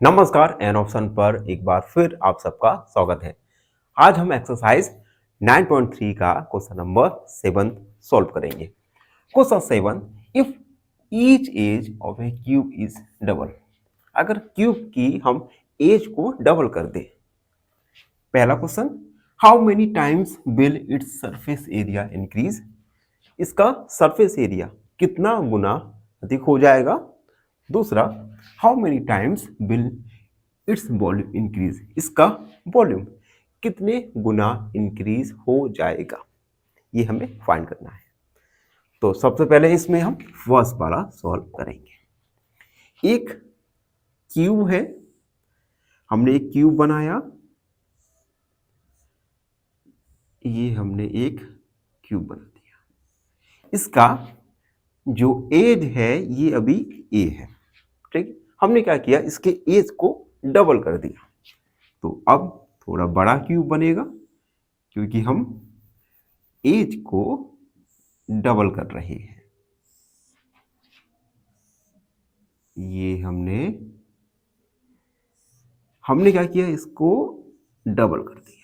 नमस्कार an option पर एक बार फिर आप सबका स्वागत है। आज हम एक्सरसाइज 9.3 का क्वेश्चन नंबर 7 सॉल्व करेंगे। Question 7, if each edge of a cube is double, अगर क्यूब की हम एज को डबल कर दे। पहला question, how many times will its surface area increase, इसका सरफेस एरिया कितना गुना अधिक हो जाएगा। दूसरा, how many times will its volume increase, इसका वॉल्यूम कितने गुना इंक्रीज हो जाएगा, ये हमें फाइंड करना है। तो सबसे पहले इसमें हम फर्स्ट वाला सॉल्व करेंगे। एक क्यूब है, हमने एक क्यूब बनाया, ये हमने एक क्यूब बना दिया। इसका जो एज है ये अभी ए है, ठीक। हमने क्या किया, इसके एज को डबल कर दिया। तो अब थोड़ा बड़ा क्यूब बनेगा क्योंकि हम एज को डबल कर रहे हैं। ये हमने क्या किया, इसको डबल कर दिया।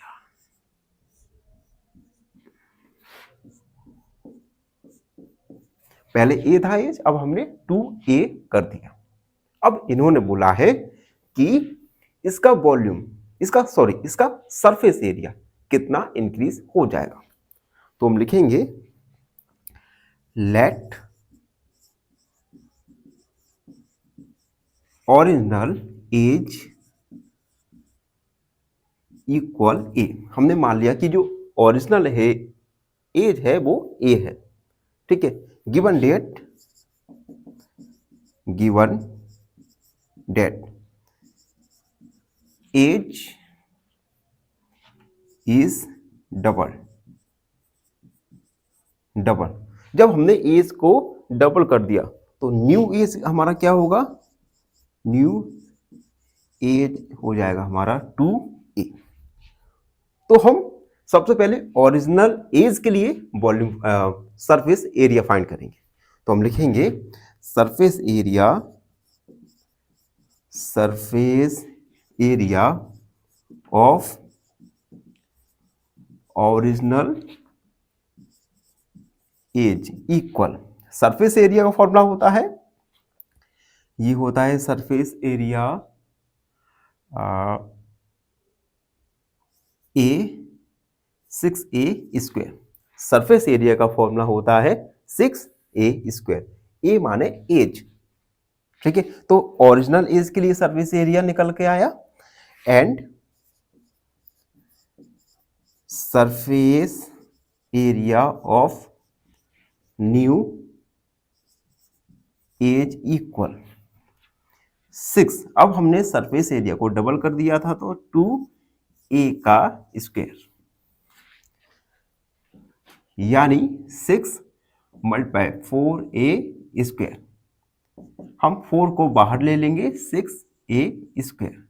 पहले ए था एज, अब हमने 2a कर दिया। अब इन्होंने बोला है कि इसका वॉल्यूम, इसका सरफेस एरिया कितना इंक्रीज हो जाएगा। तो हम लिखेंगे लेट ओरिजिनल एज इक्वल ए। हमने मान लिया कि जो ओरिजिनल है एज है वो ए है, ठीक है। Given that edge is double. जब हमने एज को डबल कर दिया तो न्यू एज हमारा क्या होगा, न्यू एज हो जाएगा हमारा 2a। तो हम सबसे पहले ओरिजिनल एज के लिए वॉल्यूम सरफेस एरिया फाइंड करेंगे। तो हम लिखेंगे surface area of original edge equal, surface area का फॉर्मूला होता है, ये होता है surface area a 6a square. Surface area का फॉर्मूला होता है 6a स्क्वायर, ए माने एज, ठीक है। तो ओरिजिनल एज के लिए सरफेस एरिया निकल के आया and surface area of new edge equal 6। अब हमने सरफेस एरिया को डबल कर दिया था तो 2a का स्क्वायर, यानी 6 मल्टीप्लाई 4a स्क्वायर। हम 4 को बाहर ले लेंगे, 6a स्क्वायर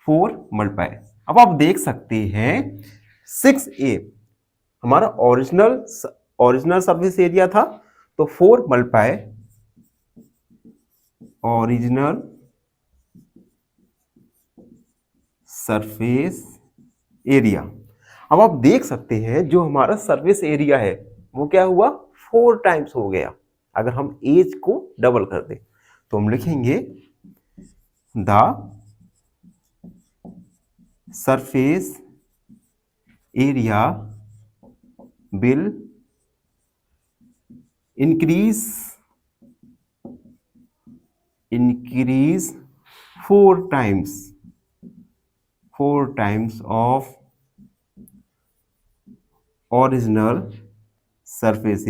4 मल्टीप्लाई। अब आप देख सकते हैं 6a हमारा ओरिजिनल सरफेस एरिया था, तो 4 मल्टीप्लाई ओरिजिनल सरफेस एरिया। अब आप देख सकते हैं जो हमारा सरफेस एरिया है वो क्या हुआ, 4 टाइम्स हो गया अगर हम एज को डबल कर दें। तो हम लिखेंगे the surface area will increase 4 times of original surface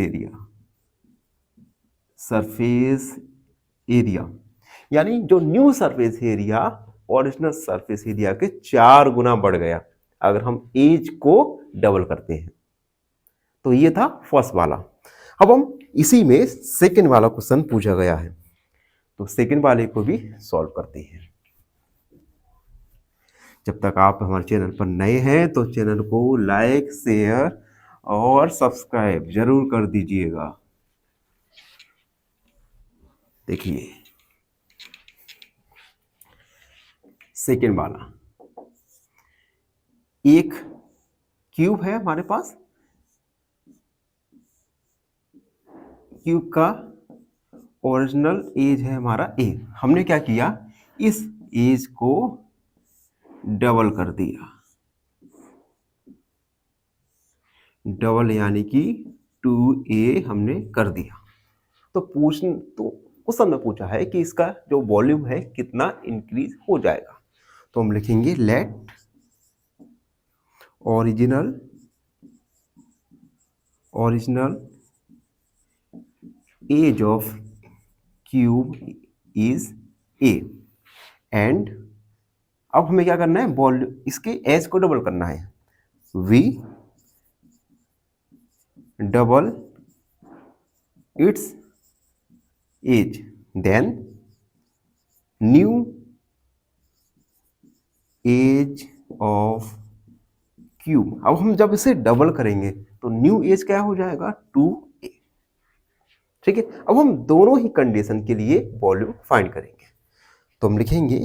area, यानी जो new surface area original surface area के 4 गुना बढ़ गया अगर हम एज को डबल करते हैं। तो ये था फर्स्ट वाला। अब हम इसी में सेकेंड वाला क्वेश्चन पूछा गया है, तो सेकेंड वाले को भी सॉल्व करते हैं। जब तक आप हमारे चैनल पर नए हैं तो चैनल को लाइक, शेयर और सब्सक्राइब जरूर कर दीजिएगा। देखिए सेकेंड वाला, एक क्यूब है हमारे पास, क्यूब का ओरिजिनल एज है हमारा ए। हमने क्या किया, इस एज को डबल कर दिया, डबल यानी कि 2a हमने कर दिया। तो क्वेश्चन में पूछा है कि इसका जो वॉल्यूम है कितना इंक्रीज हो जाएगा। तो हम लिखेंगे let original edge of cube is a and अब हमें क्या करना है, वॉल्यूम, इसके एज को डबल करना है, v double its edge, then new edge of cube. अब हम जब इसे डबल करेंगे तो न्यू एज क्या हो जाएगा, 2a। ठीक है, अब हम दोनों ही कंडीशन के लिए वॉल्यूम फाइंड करेंगे। तो हम लिखेंगे,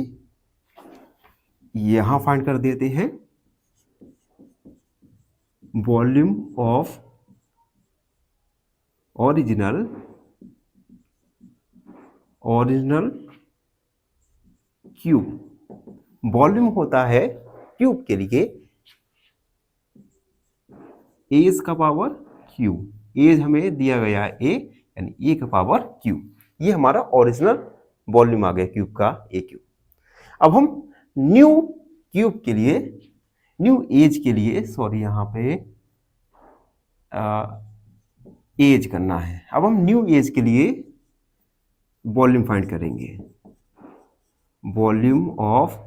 यहां फाइंड कर देते हैं volume of original cube. Volume होता है क्यूब के लिए एज का पावर क्यू, एज हमें दिया गया है ए, यानी ए का पावर क्यू। ये हमारा ओरिजिनल वॉल्यूम आ गया क्यूब का, ए क्यूब। अब हम न्यू क्यूब के लिए, न्यू एज के लिए, सॉरी यहां पे एज करना है। अब हम न्यू एज के लिए वॉल्यूम फाइंड करेंगे, volume of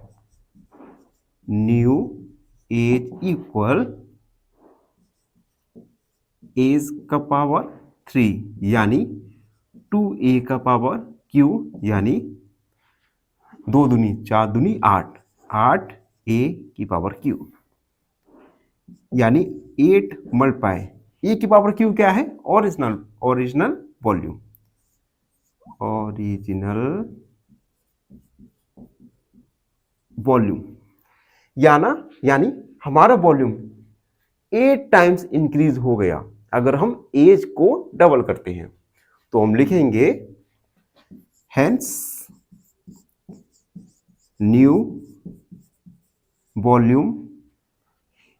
new edge equal edge का पावर 3 यानी 2a का पावर q, यानी 2 दूनी 4 दूनी 8, 8a की पावर q, यानी 8 मल्टीप्लाई a की पावर q क्या है, ओरिजिनल वॉल्यूम, यानी हमारा वॉल्यूम 8 टाइम्स इंक्रीज हो गया अगर हम एज को डबल करते हैं। तो हम लिखेंगे hence new volume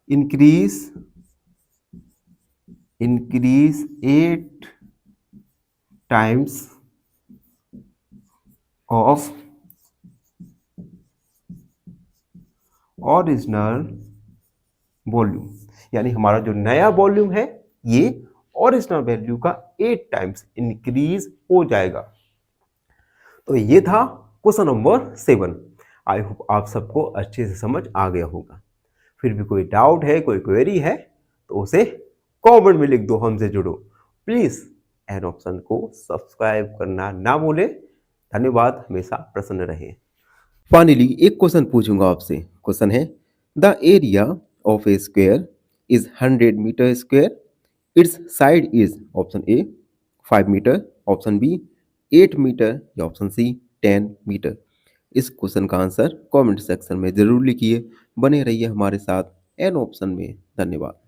increase 8 times of original volume, यानी हमारा जो नया वॉल्यूम है ये ओरिजिनल वैल्यू का 8 टाइम्स इंक्रीज हो जाएगा। तो ये था क्वेश्चन नंबर 7। आई होप आप सबको अच्छे से समझ आ गया होगा। फिर भी कोई डाउट है, कोई क्वेरी है तो उसे कमेंट में लिख दो, हमसे जुड़ो। प्लीज एन ऑप्शन को सब्सक्राइब करना ना भूलें। धन्यवाद, हमेशा प्रसन्न रहे। फाइनली एक क्वेश्चन पूछूंगा आपसे। क्वेश्चन है, the area of a square is 100 metre square, it's side is option A 5 metre, option B 8 metre या ऑप्शन सी 10 मीटर। इस क्वेश्चन का आंसर कमेंट सेक्शन में जरूर लिखिए। बने रहिए हमारे साथ एन ऑप्शन में। धन्यवाद।